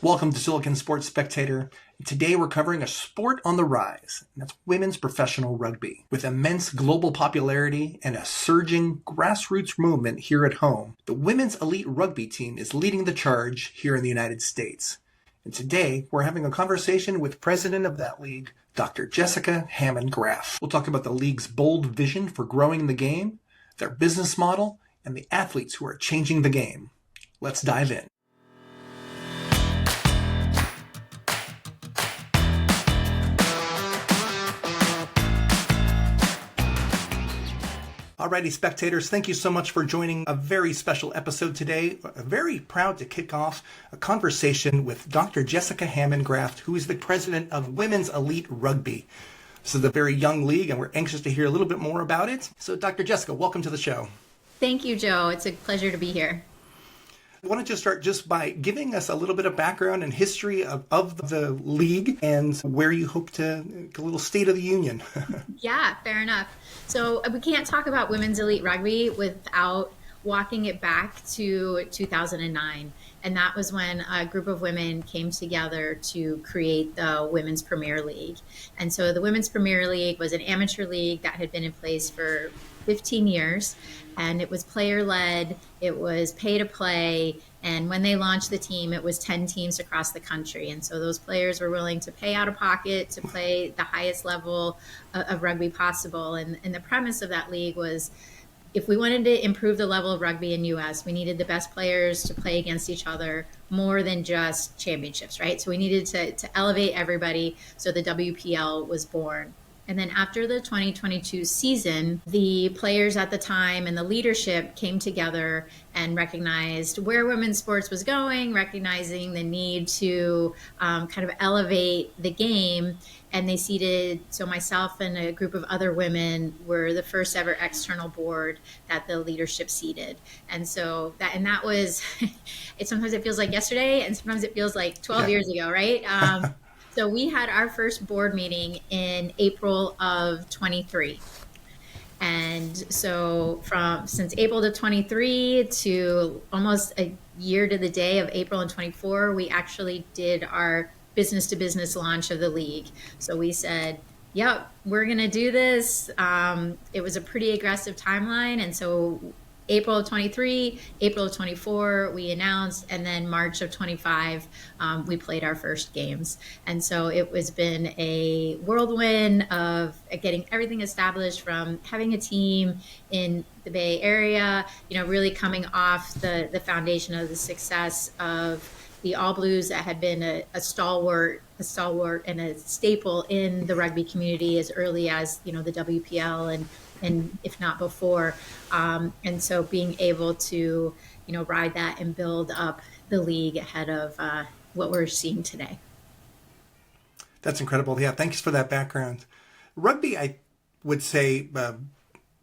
Welcome to Silicon Sports Spectator. Today we're covering a sport on the rise, and that's women's professional rugby. With immense global popularity and a surging grassroots movement here at home, the women's elite rugby team is leading the charge here in the United States. And today we're having a conversation with president of that league, Dr. Jessica Hammond Graf. We'll talk about the league's bold vision for growing the game, their business model, and the athletes who are changing the game. Let's dive in. Alrighty, spectators, thank you so much for joining a very special episode today. Very proud to kick off a conversation with Dr. Jessica Hammond Graf, who is the president of Women's Elite Rugby. This is a very young league, and we're anxious to hear a little bit more about it. So, Dr. Jessica, welcome to the show. Thank you, Joe. It's a pleasure to be here. I wanted to start just by giving us a little bit of background and history of the league and where you hope to get a little state of the union. Yeah, fair enough. So we can't talk about women's elite rugby without walking it back to 2009. And that was when a group of women came together to create the Women's Premier League. And so the Women's Premier League was an amateur league that had been in place for 15 years. And it was player-led, it was pay-to-play, and when they launched the team, it was 10 teams across the country. And so those players were willing to pay out of pocket to play the highest level of rugby possible. And the premise of that league was, if we wanted to improve the level of rugby in U.S., we needed the best players to play against each other more than just championships, right? So we needed to elevate everybody, so the WPL was born. And then after the 2022 season, the players at the time and the leadership came together and recognized where women's sports was going, recognizing the need to kind of elevate the game. And they seated, so myself and a group of other women were the first ever external board that the leadership seated. And so that was, sometimes it feels like yesterday and sometimes it feels like 12 years ago, right? So we had our first board meeting in April of 23. And so since April of 23 to almost a year to the day of April of 24, we actually did our business to business launch of the league. So we said, yep, we're going to do this. It was a pretty aggressive timeline. And so April of 23, April of 24, we announced, and then March of 25, we played our first games. And so it has been a whirlwind of getting everything established, from having a team in the Bay Area, really coming off the foundation of the success of the All Blues that had been a stalwart and a staple in the rugby community as early as, the WPL and if not before. And so being able to, ride that and build up the league ahead of what we're seeing today. That's incredible. Yeah, thanks for that background. Rugby, I would say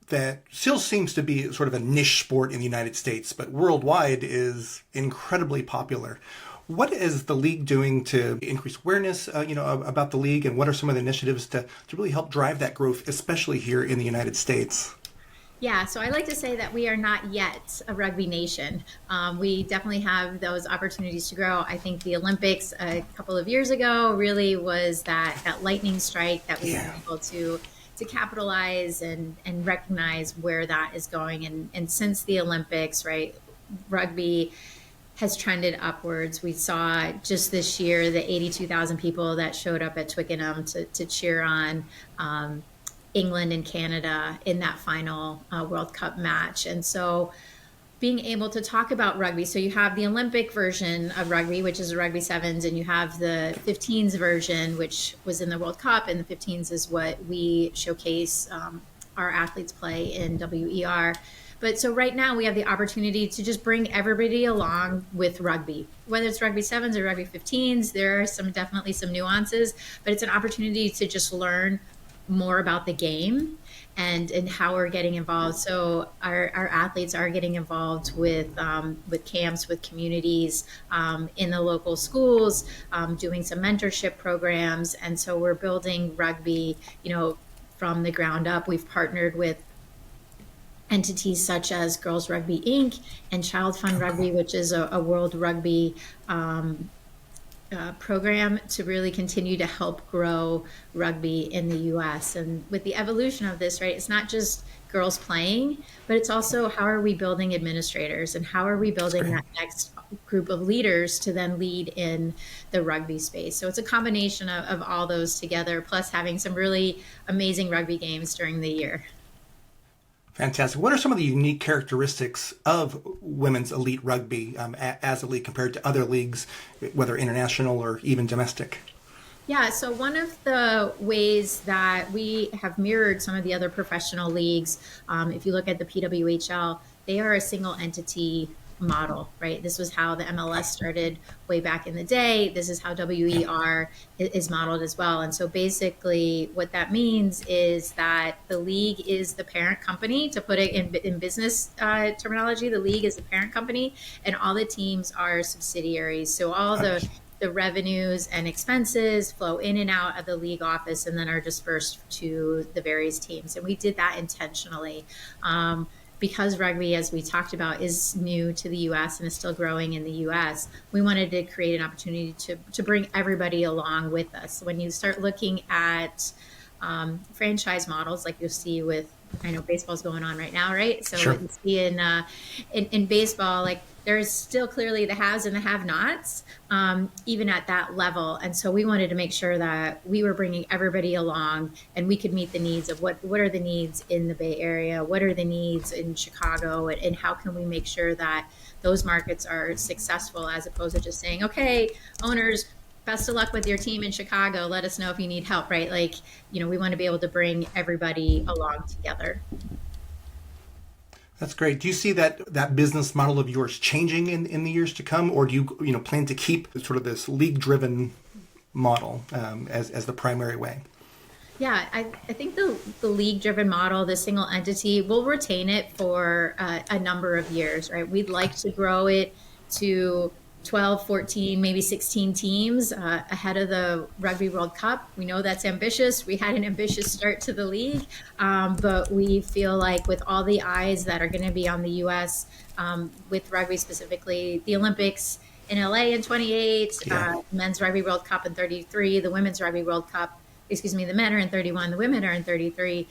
that still seems to be sort of a niche sport in the United States, but worldwide is incredibly popular. What is the league doing to increase awareness, about the league, and what are some of the initiatives to really help drive that growth, especially here in the United States? Yeah, so I like to say that we are not yet a rugby nation. We definitely have those opportunities to grow. I think the Olympics a couple of years ago really was that lightning strike that we were able to capitalize and recognize where that is going. And since the Olympics, right, rugby has trended upwards. We saw just this year the 82,000 people that showed up at Twickenham to cheer on England and Canada in that final World Cup match. And so being able to talk about rugby, so you have the Olympic version of rugby, which is the rugby sevens, and you have the 15s version, which was in the World Cup, and the 15s is what we showcase our athletes play in WER. But so right now we have the opportunity to just bring everybody along with rugby, whether it's rugby sevens or rugby 15s. There are definitely some nuances, but it's an opportunity to just learn more about the game and how we're getting involved. So our athletes are getting involved with camps, with communities in the local schools, doing some mentorship programs. And so we're building rugby, from the ground up. We've partnered with entities such as Girls Rugby Inc. and ChildFund Rugby, which is a World Rugby program to really continue to help grow rugby in the US. And with the evolution of this, right, it's not just girls playing, but it's also how are we building administrators and how are we building that next group of leaders to then lead in the rugby space. So it's a combination of all those together, plus having some really amazing rugby games during the year. Fantastic. What are some of the unique characteristics of women's elite rugby as a league compared to other leagues, whether international or even domestic? Yeah, so one of the ways that we have mirrored some of the other professional leagues, if you look at the PWHL, they are a single entity model, right? This was how the MLS started way back in the day. This is how WER is modeled as well. And so basically what that means is that the league is the parent company. To put it in business terminology, the league is the parent company and all the teams are subsidiaries. So all the revenues and expenses flow in and out of the league office and then are dispersed to the various teams. And we did that intentionally. Because rugby, as we talked about, is new to the U.S. and is still growing in the U.S., we wanted to create an opportunity to bring everybody along with us. When you start looking at franchise models, like you'll see with, I know baseball's going on right now, right? So Sure. what you see in baseball, like there's still clearly the haves and the have-nots, even at that level. And so we wanted to make sure that we were bringing everybody along and we could meet the needs of what are the needs in the Bay Area, what are the needs in Chicago, and how can we make sure that those markets are successful as opposed to just saying, okay, owners, best of luck with your team in Chicago. Let us know if you need help, right? Like, we want to be able to bring everybody along together. That's great. Do you see that business model of yours changing in the years to come, or do you plan to keep sort of this league-driven model as the primary way? Yeah, I think the league-driven model, the single entity, we'll retain it for a number of years, right? We'd like to grow it to 12, 14, maybe 16 teams ahead of the Rugby World Cup. We know that's ambitious. We had an ambitious start to the league, but we feel like with all the eyes that are going to be on the U.S. With rugby specifically, the Olympics in LA in 28, Men's Rugby World Cup in 33, the Women's Rugby World Cup, the men are in 31, the women are in 33.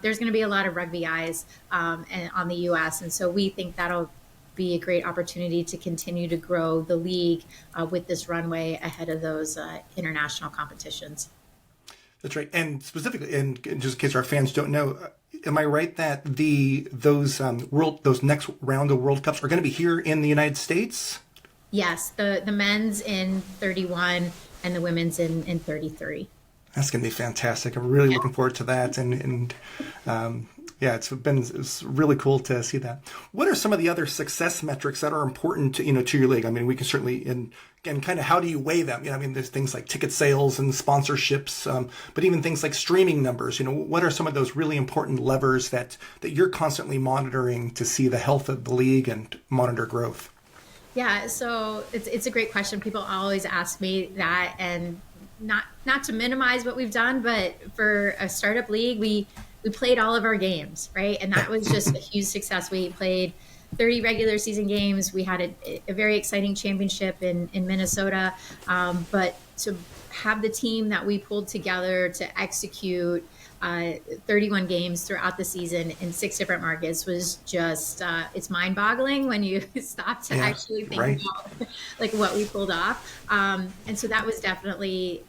There's going to be a lot of rugby eyes on the U.S. And so we think that'll be a great opportunity to continue to grow the league with this runway ahead of those international competitions. That's right. And specifically, and just in case our fans don't know, am I right that those next round of World Cups are going to be here in the United States? Yes, the men's in 31 and the women's in 33. That's going to be fantastic. I'm really looking forward to that. And it's really cool to see that. What are some of the other success metrics that are important to your league? I mean, we can certainly, and kind of how do you weigh them? There's things like ticket sales and sponsorships, but even things like streaming numbers. What are some of those really important levers that you're constantly monitoring to see the health of the league and monitor growth? Yeah, so it's a great question. People always ask me that, and not to minimize what we've done, but for a startup league, we played all of our games, right? And that was just a huge success. We played 30 regular season games. We had a very exciting championship in Minnesota. But to have the team that we pulled together to execute 31 games throughout the season in 6 different markets was just, it's mind-boggling when you stop to actually think about like what we pulled off. And so that was definitely,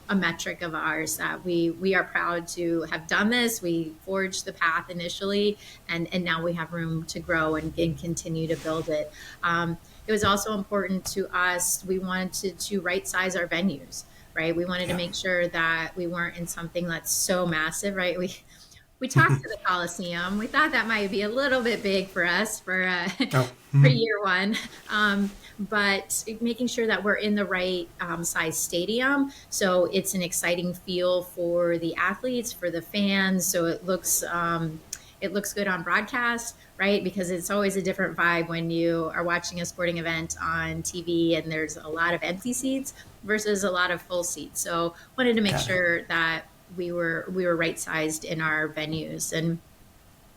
a metric of ours that we are proud to have done this. We forged the path initially, and now we have room to grow and continue to build it. It was also important to us. We wanted to right-size our venues. Right, we wanted to make sure that we weren't in something that's so massive. Right, we talked to the Coliseum. We thought that might be a little bit big for us for year one, but making sure that we're in the right size stadium, so it's an exciting feel for the athletes, for the fans, so it looks good on broadcast, right? Because it's always a different vibe when you are watching a sporting event on TV and there's a lot of empty seats versus a lot of full seats. So wanted to make sure that we were right sized in our venues, and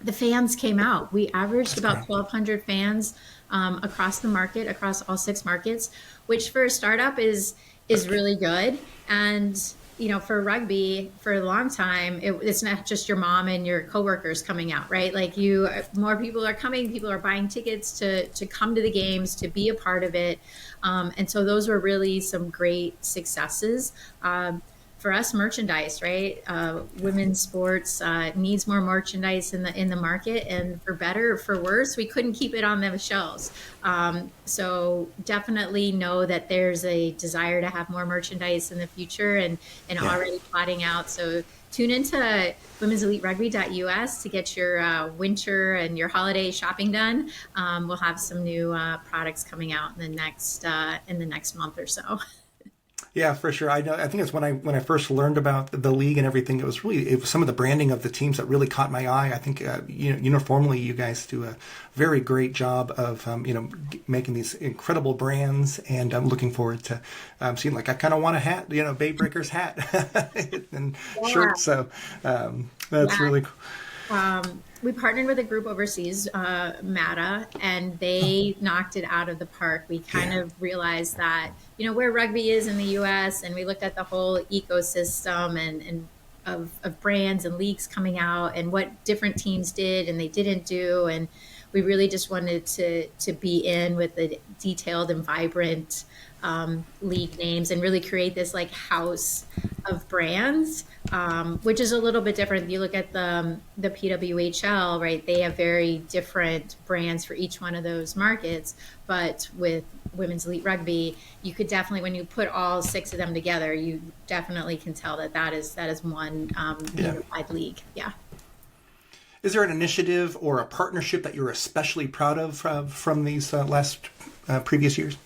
the fans came out. We averaged about 1,200 fans across the market, across all 6 markets, which for a startup is is really good. And, for rugby, for a long time, it's not just your mom and your coworkers coming out, right? Like more people are coming, people are buying tickets to come to the games, to be a part of it. And so those were really some great successes. For us, merchandise, right? Women's sports needs more merchandise in the market, and for better or for worse, we couldn't keep it on the shelves. So definitely know that there's a desire to have more merchandise in the future, and Yeah. already plotting out. So tune into women'seliterugby.us to get your winter and your holiday shopping done. We'll have some new products coming out in the next month or so. Yeah, for sure. I know. I think it's when I first learned about the league and everything. It was some of the branding of the teams that really caught my eye. I think uniformly you guys do a very great job of making these incredible brands, and I'm looking forward to seeing. Like, I kind of want a hat, Bay Breakers hat and shirt. So that's really cool. We partnered with a group overseas, MATA, and they knocked it out of the park. We kind of realized that, where rugby is in the U.S., and we looked at the whole ecosystem and of brands and leagues coming out and what different teams did and they didn't do. And we really just wanted to be in with the detailed and vibrant league names and really create this like house of brands, which is a little bit different. You look at the PWHL, right? They have very different brands for each one of those markets. But with Women's Elite Rugby, you could definitely, when you put all 6 of them together, you definitely can tell that is one unified league. Yeah. Is there an initiative or a partnership that you're especially proud of from these last previous years?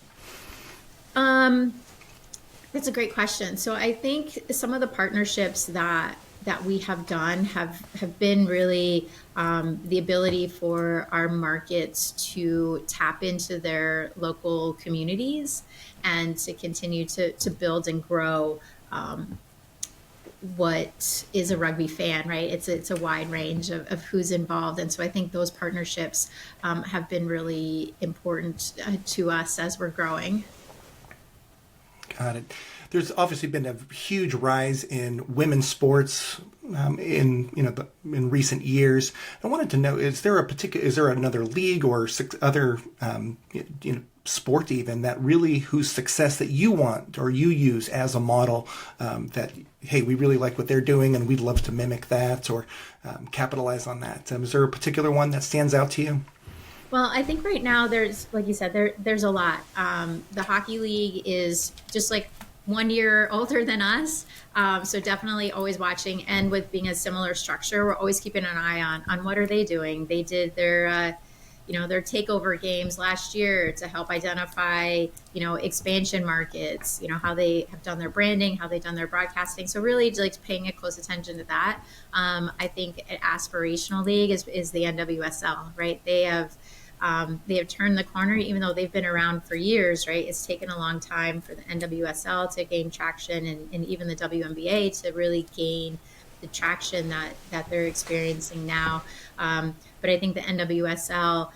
That's a great question. So I think some of the partnerships that we have done have been really the ability for our markets to tap into their local communities and to continue to build and grow what is a rugby fan, right? It's a wide range of who's involved. And so I think those partnerships have been really important to us as we're growing. Got it. There's obviously been a huge rise in women's sports in recent years. I wanted to know: is there another league or other sport even that really whose success that you want or you use as a model, that hey, we really like what they're doing and we'd love to mimic that or capitalize on that? Is there a particular one that stands out to you? Well, I think right now there's, like you said, there's a lot. The hockey league is just like 1 year older than us, so definitely always watching. And with being a similar structure, we're always keeping an eye on what are they doing. They did their takeover games last year to help identify expansion markets. How they have done their branding, how they've done their broadcasting. So really, like paying a close attention to that. I think an aspirational league is the NWSL, right? They have turned the corner, even though they've been around for years, right? It's taken a long time for the NWSL to gain traction and even the WNBA to really gain the traction that they're experiencing now. But I think the NWSL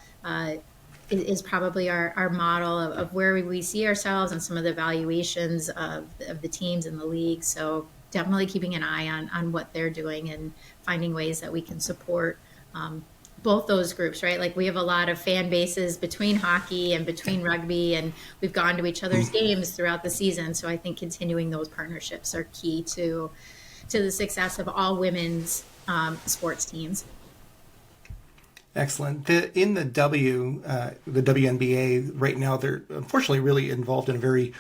is probably our model of where we see ourselves and some of the valuations of the teams in the league. So definitely keeping an eye on what they're doing and finding ways that we can support both those groups, right? Like we have a lot of fan bases between hockey and between rugby, and we've gone to each other's games throughout the season. So I think continuing those partnerships are key to the success of all women's sports teams. Excellent. In the WNBA right now, they're unfortunately really involved in a very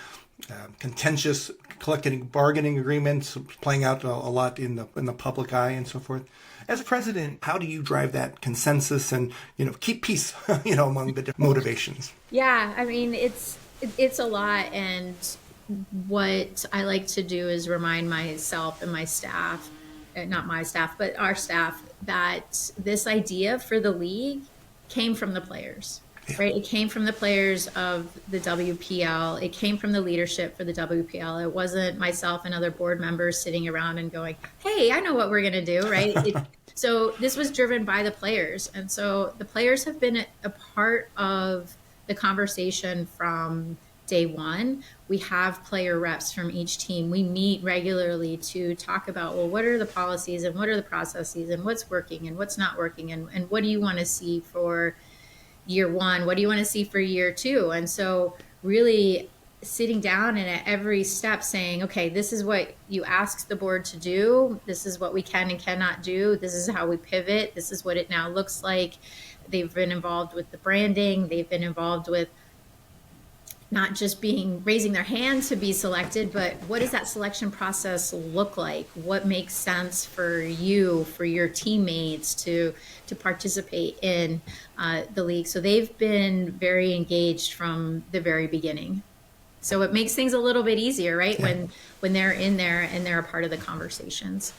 contentious collective bargaining agreements, playing out a lot in the public eye and so forth. As president, how do you drive that consensus and keep peace among the motivations? Yeah, I mean it's a lot, and what I like to do is remind myself and my staff, not my staff, but our staff, that this idea for the league came from the players, right? It came from the players of the WPL. It came from the leadership for the WPL. It wasn't myself and other board members sitting around and going, hey, I know what we're going to do, right? So this was driven by the players. And so the players have been a part of the conversation from day one. We have player reps from each team. We meet regularly to talk about, well, what are the policies and what are the processes and what's working and what's not working, and what do you want to see for year one? What do you want to see for year two? And so really sitting down and at every step saying, okay, this is what you asked the board to do. This is what we can and cannot do. This is how we pivot. This is what it now looks like. They've been involved with the branding. They've been involved with not just raising their hand to be selected, but what does that selection process look like? What makes sense for you, for your teammates to participate in the league? So they've been very engaged from the very beginning. So it makes things a little bit easier, right? Yeah. When they're in there and they're a part of the conversations.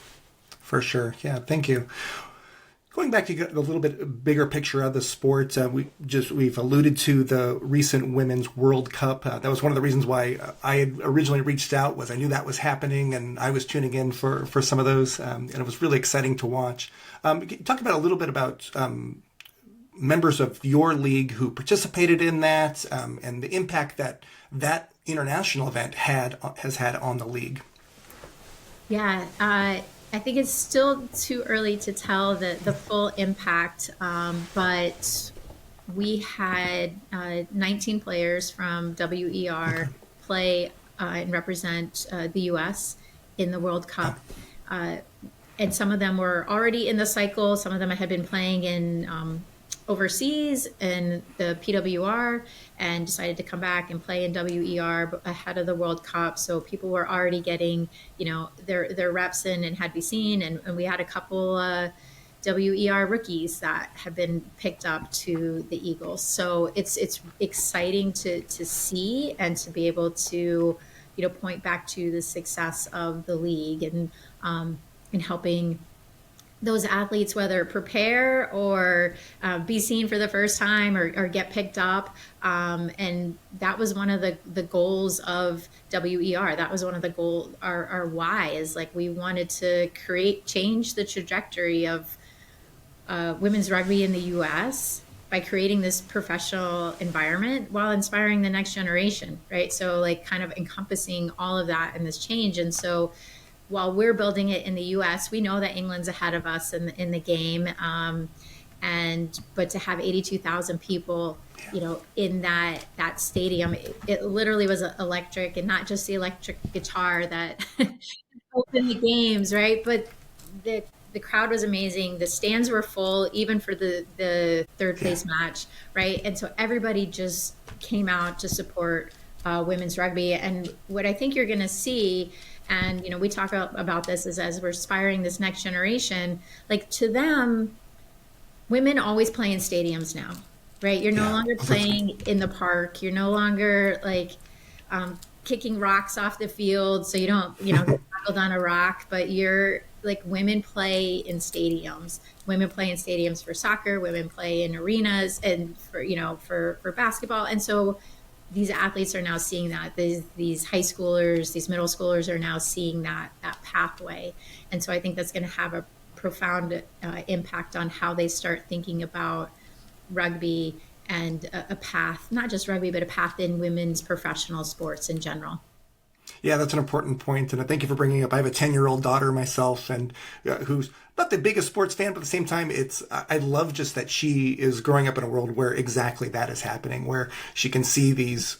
For sure. Yeah. Thank you. Going back to a little bit bigger picture of the sport, we've alluded to the recent Women's World Cup. That was one of the reasons why I had originally reached out, was I knew that was happening and I was tuning in for some of those, and it was really exciting to watch. Talk about a little bit about members of your league who participated in that, and the impact that international event has had on the league. Yeah. I think it's still too early to tell the full impact, but we had 19 players from WER play and represent the U.S. in the World Cup. And some of them were already in the cycle. Some of them had been playing in overseas in the PWR and decided to come back and play in WER ahead of the World Cup. So people were already getting, their reps in and had been seen. And we had a couple WER rookies that have been picked up to the Eagles. So it's exciting to see and to be able to, point back to the success of the league and helping those athletes, whether prepare or be seen for the first time or get picked up. And that was one of the goals of WER. That was one of the goals, our why is like, we wanted to change the trajectory of women's rugby in the US by creating this professional environment while inspiring the next generation, right? So like kind of encompassing all of that in this change. And so while we're building it in the U.S., we know that England's ahead of us in the game, but to have 82,000 people, in that stadium, it literally was electric, and not just the electric guitar that opened the games, right? But the crowd was amazing. The stands were full, even for the third place match, right? And so everybody just came out to support women's rugby. And what I think you're going to see, and, we talk about this as we're inspiring this next generation, like to them, women always play in stadiums now, right? You're no longer playing in the park. You're no longer like kicking rocks off the field so you don't, get tackled on a rock, but you're like, women play in stadiums. Women play in stadiums for soccer. Women play in arenas and for basketball. And so these athletes are now seeing that. These high schoolers, these middle schoolers are now seeing that pathway. And so I think that's going to have a profound impact on how they start thinking about rugby and a path, not just rugby, but a path in women's professional sports in general. Yeah, that's an important point, and thank you for bringing up. I have a 10-year-old daughter myself, and who's not the biggest sports fan, but at the same time, I love just that she is growing up in a world where exactly that is happening, where she can see these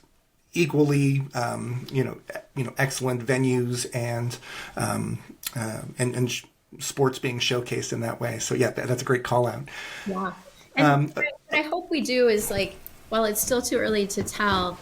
equally, excellent venues and sports being showcased in that way. So yeah, that's a great call out. Yeah, and what I hope we do is, like, while it's still too early to tell.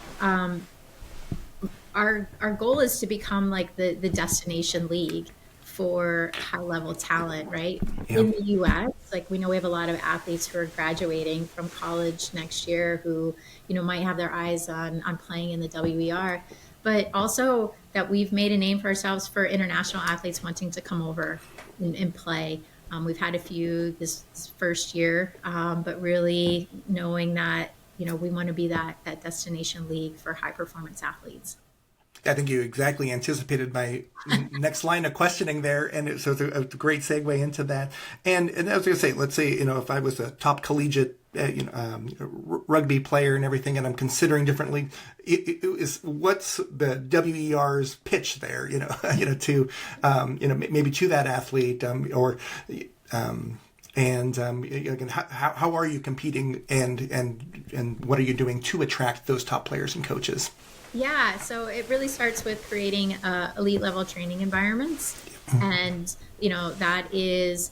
Our goal is to become like the destination league for high level talent, right? Yeah. In the US, like, we know we have a lot of athletes who are graduating from college next year who, might have their eyes on playing in the WER, but also that we've made a name for ourselves for international athletes wanting to come over and play. We've had a few this first year, but really knowing that, we want to be that destination league for high performance athletes. I think you exactly anticipated my next line of questioning there, and so it's a great segue into that. And I was going to say, let's say, if I was a top collegiate rugby player and everything, and I'm considering differently. What's the WER's pitch there? To maybe to that athlete, again, how are you competing, and what are you doing to attract those top players and coaches? Yeah, so it really starts with creating elite level training environments, and that is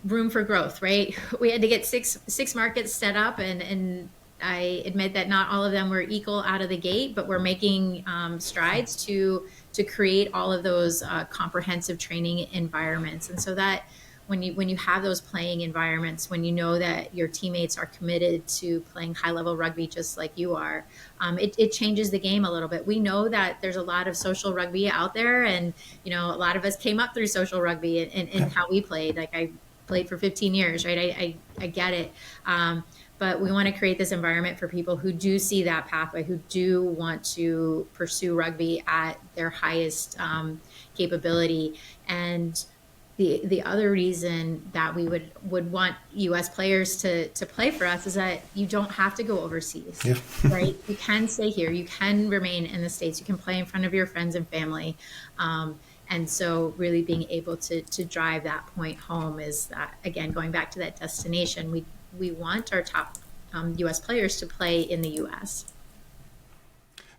room for growth, right? We had to get six markets set up, and I admit that not all of them were equal out of the gate, but we're making strides to create all of those comprehensive training environments. And so that when you have those playing environments, when you know that your teammates are committed to playing high level rugby just like you are, it changes the game a little bit. We know that there's a lot of social rugby out there, and a lot of us came up through social rugby and how we played. Like I played for 15 years, right? I get it. But we want to create this environment for people who do see that pathway, who do want to pursue rugby at their highest capability. And the other reason that we would want U.S. players to play for us is that you don't have to go overseas, yeah. Right? You can stay here. You can remain in the States. You can play in front of your friends and family. And so really being able to drive that point home is that, again, going back to that destination, we want our top U.S. players to play in the U.S.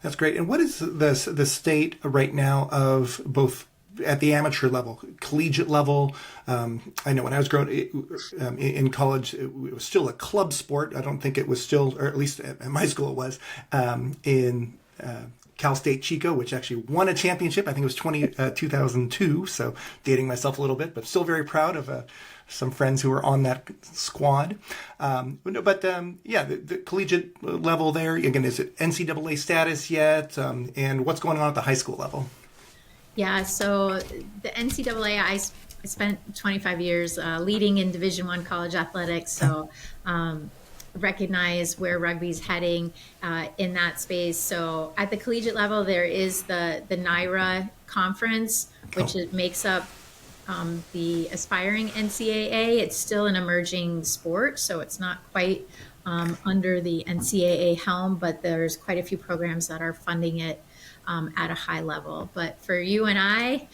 That's great. And what is the state right now of both at the amateur level, collegiate level? I know when I was growing in college, it was still a club sport. I don't think it was still, or at least at my school it was, in Cal State Chico, which actually won a championship. I think it was 2002, so dating myself a little bit, but still very proud of some friends who were on that squad. The collegiate level there, again, is it NCAA status yet? And what's going on at the high school level? Yeah, so the NCAA, I spent 25 years leading in Division I college athletics, so recognize where rugby's heading in that space. So at the collegiate level, there is the NIRA conference, which makes up the aspiring NCAA. It's still an emerging sport, so it's not quite under the NCAA helm, but there's quite a few programs that are funding it at a high level. But for you and I,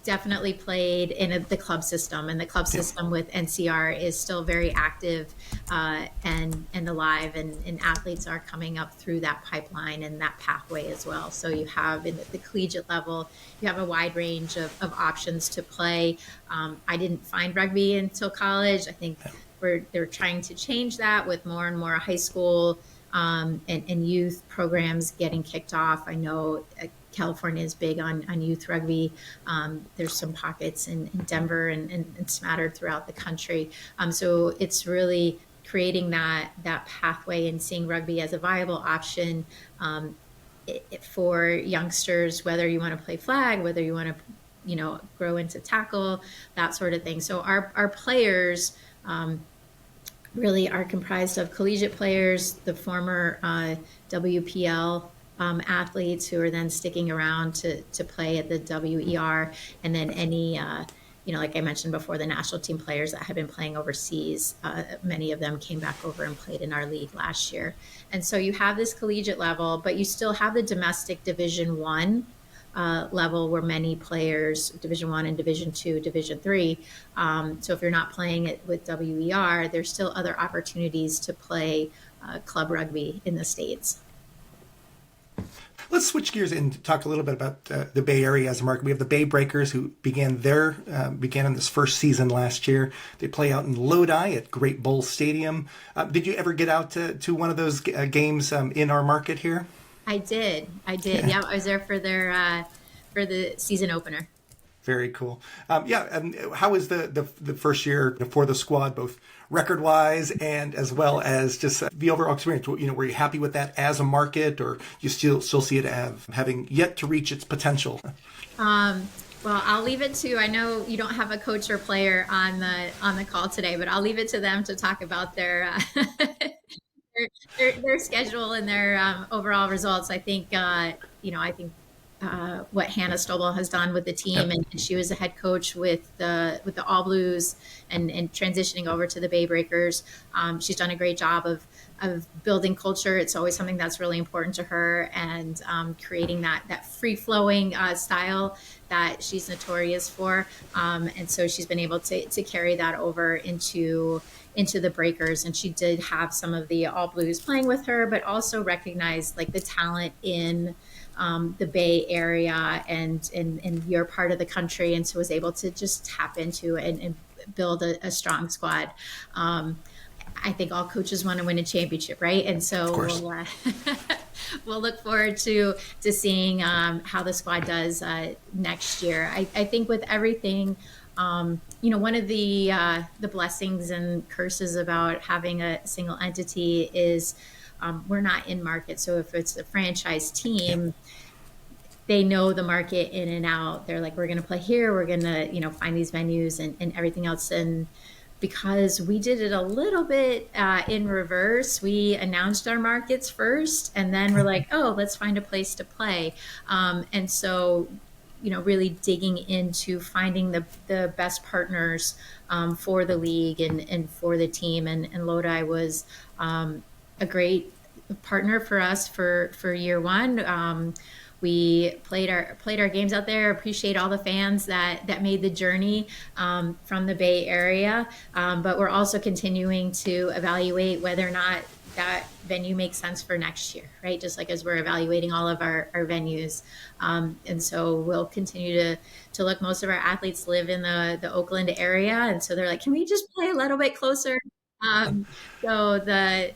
definitely played in the club system, and the club system with NCR is still very active and alive, and athletes are coming up through that pipeline and that pathway as well. So you have in the collegiate level, you have a wide range of options to play. I didn't find rugby until college. I think they're trying to change that with more and more high school and youth programs getting kicked off. I know California is big on youth rugby. There's some pockets in Denver and smattered throughout the country. So it's really creating that pathway and seeing rugby as a viable option for youngsters, whether you want to play flag, whether you want to grow into tackle, that sort of thing. So our players really are comprised of collegiate players, the former WPL athletes who are then sticking around to play at the WER, and then any, like I mentioned before, the national team players that have been playing overseas. Many of them came back over and played in our league last year. And so you have this collegiate level, but you still have the domestic Division I level where many players, Division I and Division II, Division III. So if you're not playing it with WER, there's still other opportunities to play club rugby in the States. Let's switch gears and talk a little bit about the Bay Area as a market. We have the Bay Breakers, who began in this first season last year. They play out in Lodi at Great Bull Stadium. Did you ever get out to one of those games in our market here? I did. Yeah, I was there for for the season opener. Very cool. And how was the first year for the squad, both record-wise and as well as just the overall experience? Were you happy with that as a market, or you still see it having yet to reach its potential? Well, I'll leave it to, I know you don't have a coach or player on the call today, but I'll leave it to them to talk about their their schedule and their overall results. I think what Hannah Stobel has done with the team, Yep. and she was a head coach with the All Blues and transitioning over to the Bay Breakers. She's done a great job of building culture. It's always something that's really important to her, and creating that free flowing style that she's notorious for. And so she's been able to carry that over into the Breakers, and she did have some of the All Blues playing with her, but also recognized like the talent in the Bay Area and in your part of the country, and so was able to just tap into and build a strong squad. I think all coaches want to win a championship, right? And so we'll look forward to seeing how the squad does next year. I think with everything, one of the blessings and curses about having a single entity is we're not in market. So if it's a franchise team, they know the market in and out. They're like, we're going to play here. We're going to, find these venues and everything else. And because we did it a little bit in reverse, we announced our markets first, and then we're like, oh, let's find a place to play. And so, really digging into finding the best partners for the league and for the team. And Lodi was a great partner for us for year one. We played our games out there. Appreciate all the fans that made the journey from the Bay Area, but we're also continuing to evaluate whether or not that venue makes sense for next year, right? Just like as we're evaluating all of our venues, and so we'll continue to look. Most of our athletes live in the Oakland area, and so they're like, can we just play a little bit closer? So the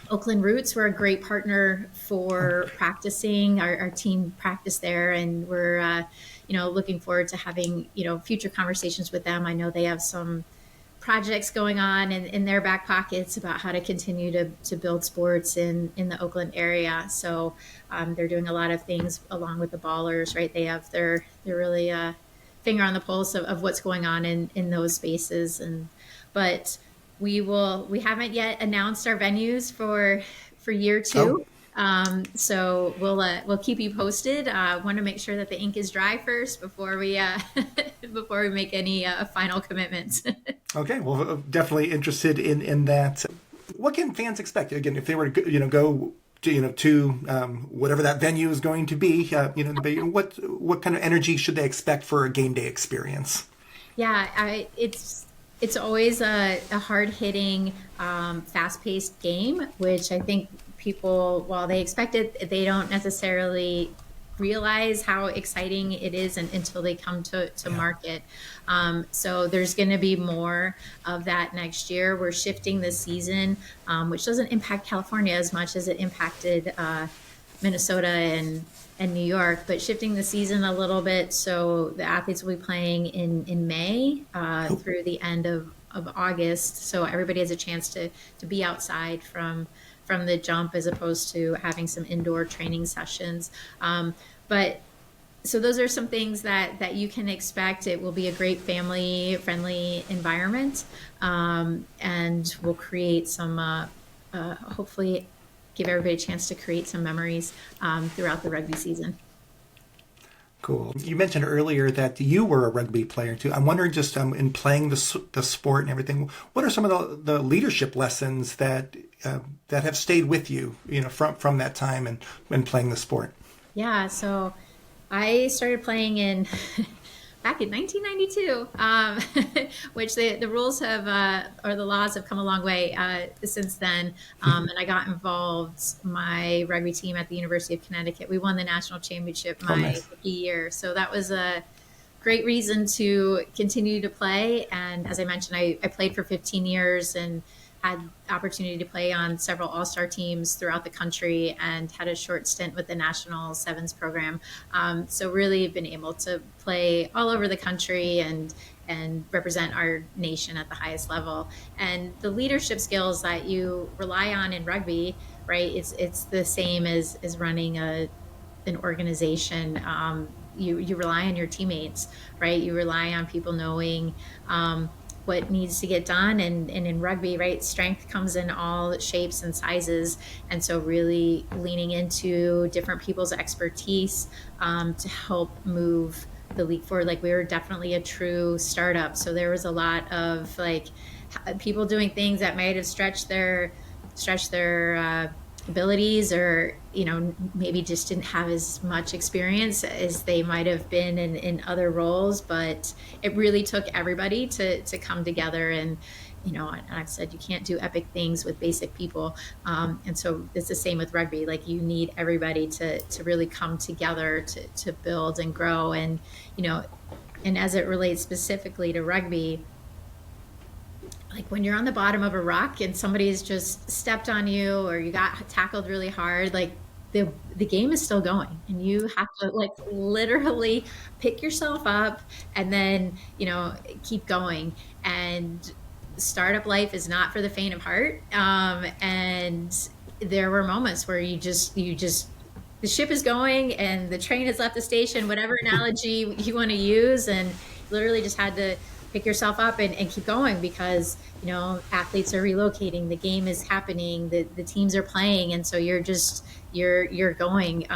Oakland Roots were a great partner for practicing. Our team practiced there, and we're looking forward to having future conversations with them. I know they have some projects going on in their back pockets about how to continue to build sports in the Oakland area. So they're doing a lot of things along with the Ballers, right? They have their really finger on the pulse of what's going on in those spaces. But we haven't yet announced our venues for year two. So we'll keep you posted. Want to make sure that the ink is dry first before we before we make any final commitments. Okay, well, definitely interested in that. What can fans expect? Again, if they were to go to whatever that venue is going to be, what kind of energy should they expect for a game day experience? Yeah, it's always a hard-hitting, fast-paced game, which I think people, while they expect it, they don't necessarily realize how exciting it is until they come to market. So there's going to be more of that next year. We're shifting the season, which doesn't impact California as much as it impacted Minnesota and New York, but shifting the season a little bit. So the athletes will be playing in May through the end of August. So everybody has a chance to be outside from the jump, as opposed to having some indoor training sessions. But so those are some things that you can expect. It will be a great family friendly environment, and we'll create some hopefully give everybody a chance to create some memories throughout the rugby season. Cool. You mentioned earlier that you were a rugby player too. I'm wondering, just in playing the sport and everything, what are some of the leadership lessons that have stayed with you, from that time and playing the sport? Yeah, so I started playing back in 1992, which the rules have or the laws have come a long way since then. And I got involved. My rugby team at the University of Connecticut, we won the national championship my rookie year, so that was a great reason to continue to play. And as I mentioned, I played for 15 years and had opportunity to play on several all-star teams throughout the country, and had a short stint with the national sevens program. So really been able to play all over the country and represent our nation at the highest level. And the leadership skills that you rely on in rugby, right? It's the same as running an organization. You rely on your teammates, right? You rely on people knowing what needs to get done. And in rugby, right, strength comes in all shapes and sizes. And so really leaning into different people's expertise to help move the league forward. Like, we were definitely a true startup. So there was a lot of like people doing things that might have stretched their abilities, or maybe just didn't have as much experience as they might have been in other roles. But it really took everybody to come together. And I've said you can't do epic things with basic people, and so it's the same with rugby. Like, you need everybody to really come together to build and grow. And and as it relates specifically to rugby, like when you're on the bottom of a rock and somebody's just stepped on you or you got tackled really hard, like the game is still going, and you have to like literally pick yourself up and then keep going. And startup life is not for the faint of heart. And there were moments where you just the ship is going and the train has left the station, whatever analogy you want to use, and literally just had to pick yourself up and keep going, because athletes are relocating, the game is happening, the teams are playing, and so you're going.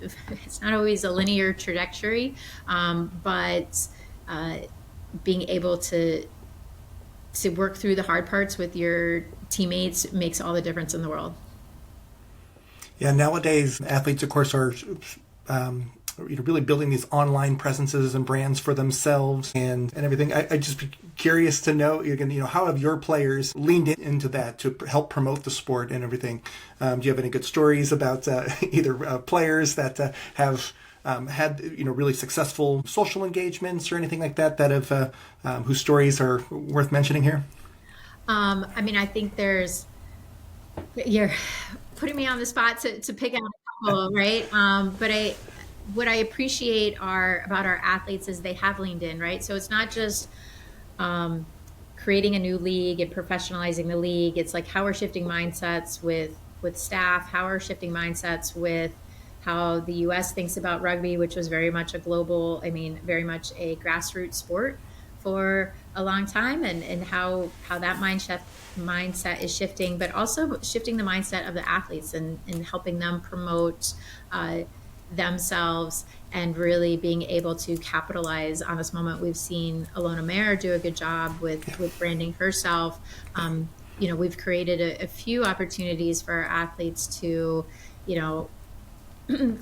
It's not always a linear trajectory, but being able to work through the hard parts with your teammates makes all the difference in the world. Yeah, nowadays athletes, of course, are really building these online presences and brands for themselves and everything. I just be curious to know, how have your players leaned into that to help promote the sport and everything? Do you have any good stories about either players that have had really successful social engagements or anything like that have whose stories are worth mentioning here? I think you're putting me on the spot to pick out a couple, right? But what I appreciate about our athletes is they have leaned in, right? So it's not just creating a new league and professionalizing the league. It's like how we're shifting mindsets with staff, how we're shifting mindsets with how the U.S. thinks about rugby, which was very much very much a grassroots sport for a long time, and how that mindset is shifting, but also shifting the mindset of the athletes and helping them promote themselves and really being able to capitalize on this moment. We've seen Alona Mayer do a good job with branding herself. We've created a few opportunities for our athletes to,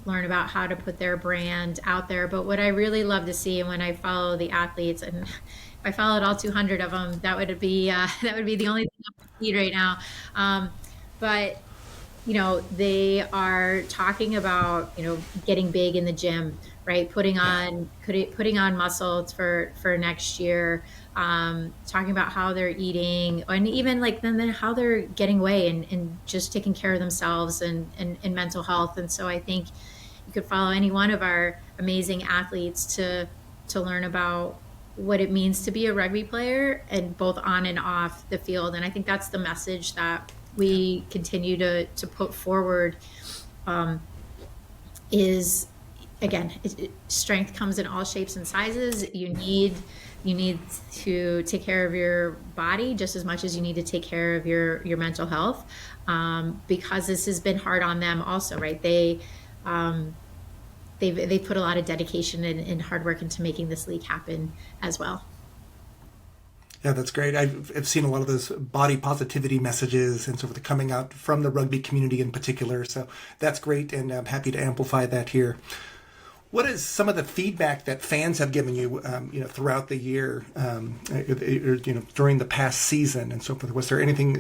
learn about how to put their brand out there. But what I really love to see, and when I follow the athletes, and if I followed all 200 of them, that would be the only thing I need right now. But they are talking about getting big in the gym, right? Putting on muscles for next year. Talking about how they're eating, and even like then how they're getting away and just taking care of themselves and mental health. And so I think you could follow any one of our amazing athletes to learn about what it means to be a rugby player, and both on and off the field. And I think that's the message that we continue to put forward, is, again, strength comes in all shapes and sizes. You need to take care of your body just as much as you need to take care of your mental health, because this has been hard on them also, right? They've put a lot of dedication and hard work into making this league happen as well. Yeah, that's great. I've seen a lot of those body positivity messages and so forth coming out from the rugby community in particular. So that's great, and I'm happy to amplify that here. What is some of the feedback that fans have given you, throughout the year, during the past season and so forth? Was there anything,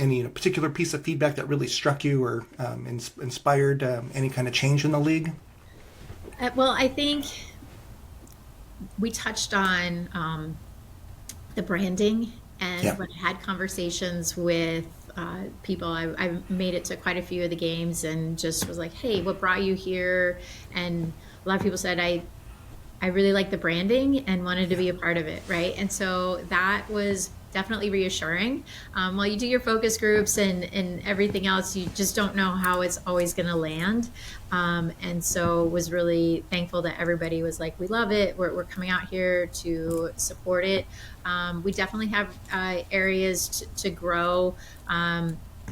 any particular piece of feedback that really struck you or inspired any kind of change in the league? Well, I think we touched on the branding, and when I had conversations with people, I made it to quite a few of the games and just was like, hey, what brought you here? And a lot of people said, I really like the branding and wanted to be a part of it, right? And so that was definitely reassuring. While you do your focus groups and everything else, you just don't know how it's always going to land. And so was really thankful that everybody was like, we love it. We're coming out here to support it. We definitely have areas to grow.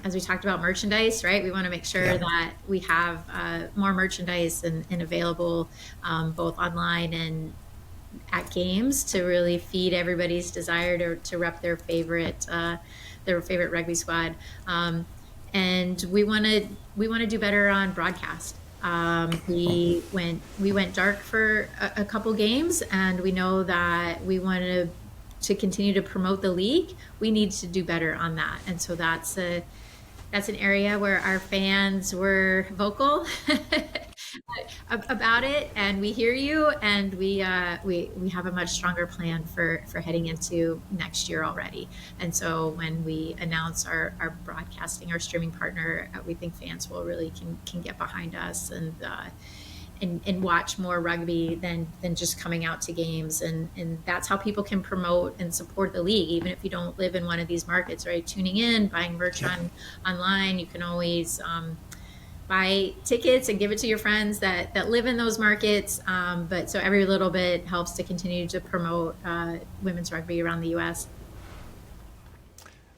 As we talked about merchandise, right? We want to make sure that we have more merchandise and available both online and at games to really feed everybody's desire to rep their favorite rugby squad. And we want to do better on broadcast. We went dark for a couple games, and we know that we want to continue to promote the league. We need to do better on that, and so that's an area where our fans were vocal about it, and we hear you, and we have a much stronger plan for heading into next year already. And so when we announce our broadcasting, our streaming partner, we think fans will really can get behind us and watch more rugby than just coming out to games. And that's how people can promote and support the league, even if you don't live in one of these markets, right? Tuning in, buying merch online. You can always buy tickets and give it to your friends that live in those markets. But so every little bit helps to continue to promote women's rugby around the U.S.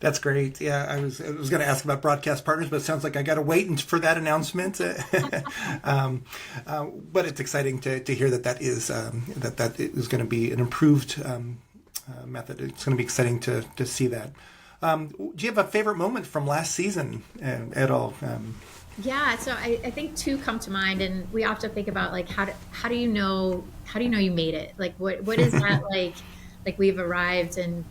That's great. Yeah, I was going to ask about broadcast partners, but it sounds like I got to wait for that announcement. But it's exciting to hear that is going to be an improved method. It's going to be exciting to see that. Do you have a favorite moment from last season at all? Yeah, so I think two come to mind, and we often think about like how do you know you made it? Like what is that like? Like we've arrived, and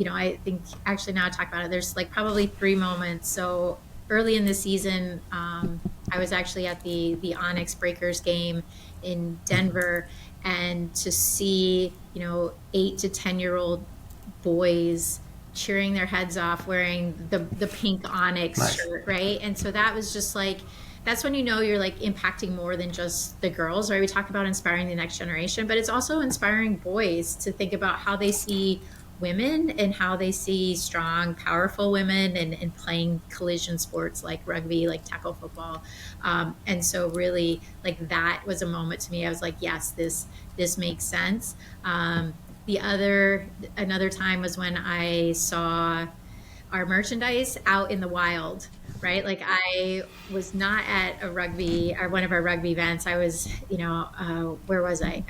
I think actually now I talk about it, there's like probably three moments. So early in the season, I was actually at the Onyx Breakers game in Denver, and to see 8 to 10-year-old boys cheering their heads off wearing the pink Onyx shirt, right? And so that was just like, that's when you're like impacting more than just the girls, right? We talk about inspiring the next generation, but it's also inspiring boys to think about how they see women and how they see strong, powerful women and playing collision sports like rugby, like tackle football. And so really like that was a moment to me. I was like, yes, this makes sense. Another time was when I saw our merchandise out in the wild, right? Like I was not at one of our rugby events. I was, where was I?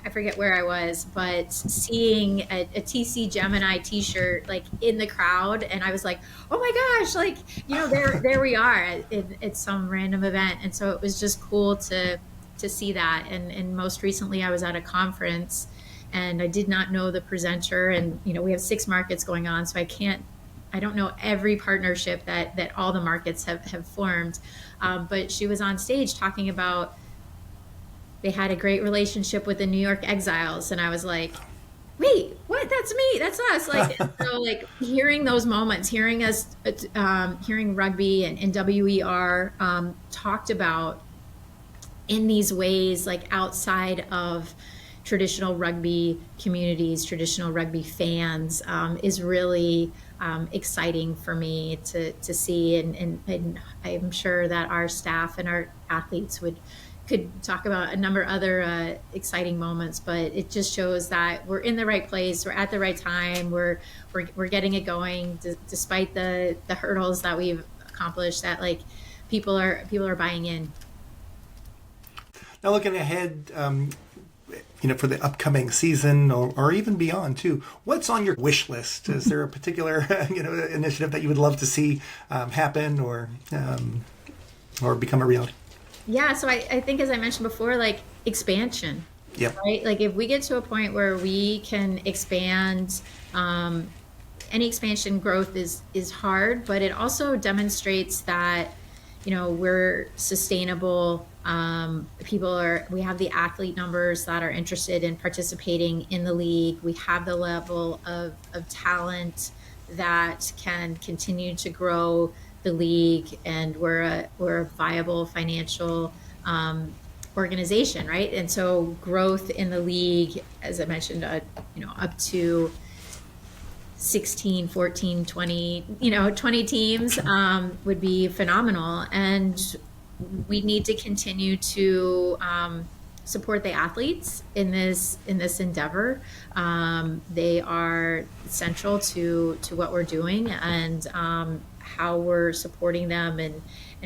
I forget where I was, but seeing a TC Gemini t-shirt like in the crowd. And I was like, oh my gosh, like, there we are at some random event. And so it was just cool to see that. And most recently I was at a conference, and I did not know the presenter, and we have 6 markets going on, so I don't know every partnership that all the markets have formed, but she was on stage talking about they had a great relationship with the New York Exiles, and I was like, wait, what? That's me, that's us. Like, so like hearing those moments, hearing rugby and WER talked about in these ways, like outside of traditional rugby communities, traditional rugby fans, is really exciting for me to see. And I'm sure that our staff and our athletes could talk about a number of other exciting moments, but it just shows that we're in the right place, we're at the right time, we're getting it going despite the hurdles that we've accomplished, that like people are buying in. Now looking ahead, for the upcoming season or even beyond too, what's on your wish list? Is there a particular, initiative that you would love to see happen or become a reality? Yeah. So I think, as I mentioned before, like expansion, right? Like if we get to a point where we can expand, any expansion growth is hard, but it also demonstrates that, we're sustainable. We have the athlete numbers that are interested in participating in the league. We have the level of talent that can continue to grow the league, and we're a viable financial organization, right? And so growth in the league, as I mentioned, up to 16, 14, 20, 20 teams would be phenomenal. And we need to continue to support the athletes in this endeavor. They are central to what we're doing, and how we're supporting them and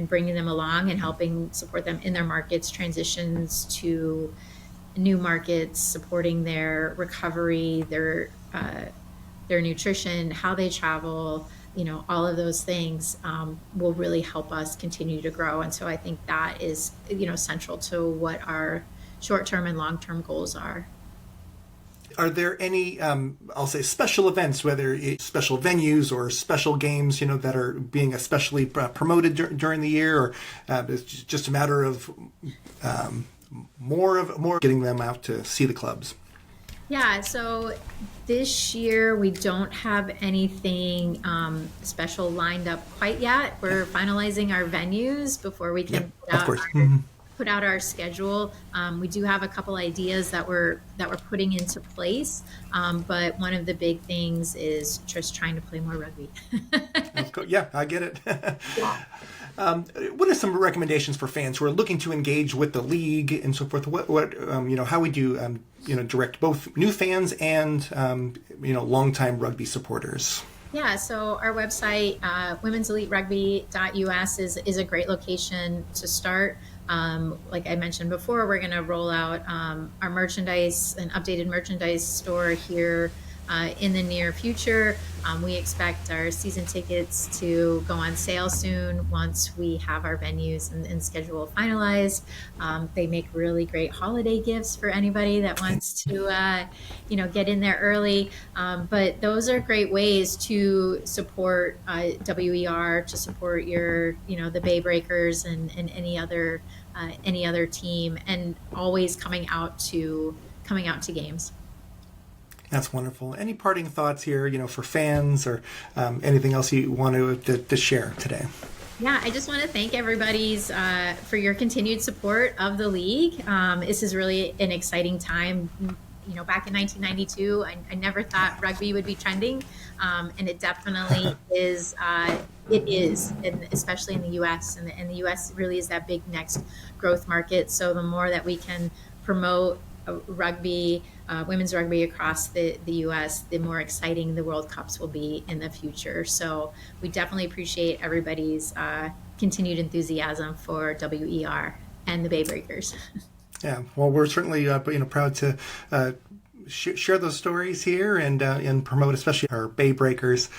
bringing them along and helping support them in their markets, transitions to new markets, supporting their recovery, their nutrition, how they travel, all of those things will really help us continue to grow. And so I think that is, central to what our short-term and long-term goals are. Are there any, I'll say, special events, whether it's special venues or special games, that are being especially promoted during the year, or it's just a matter of more getting them out to see the clubs? Yeah, so this year we don't have anything special lined up quite yet. We're finalizing our venues before we can put out our schedule. We do have a couple ideas that we're putting into place, but one of the big things is just trying to play more rugby. Yeah, I get it. What are some recommendations for fans who are looking to engage with the league and so forth? What how would you direct both new fans and longtime rugby supporters? Yeah, so our website, women'seliterugby.us, is a great location to start. Like I mentioned before, we're going to roll out our merchandise, an updated merchandise store here in the near future. We expect our season tickets to go on sale soon once we have our venues and schedule finalized. They make really great holiday gifts for anybody that wants to, get in there early. But those are great ways to support WER, to support your, the Bay Breakers and any other team, and always coming out to games. That's wonderful. Any parting thoughts here, for fans, or anything else you want to share today? Yeah, I just want to thank everybody's for your continued support of the league. This is really an exciting time. Back in 1992, I never thought rugby would be trending, and it definitely is. It is, and especially in the U.S. And the U.S. really is that big next growth market. So the more that we can promote rugby, women's rugby across the U.S., the more exciting the World Cups will be in the future. So we definitely appreciate everybody's continued enthusiasm for WER and the Bay Breakers. Yeah, well, we're certainly proud to share those stories here and promote, especially our Bay Breakers.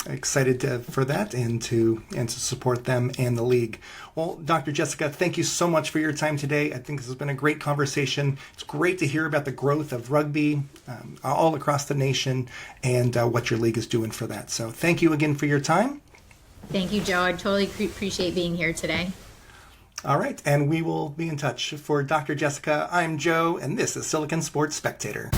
Excited for that and to support them and the league. Well, Dr. Jessica, thank you so much for your time today. I think this has been a great conversation. It's great to hear about the growth of rugby all across the nation and what your league is doing for that. So thank you again for your time. Thank you, Joe. I totally appreciate being here today. All right, and we will be in touch. For Dr. Jessica, I'm Joe, and this is Silicon Sports Spectator.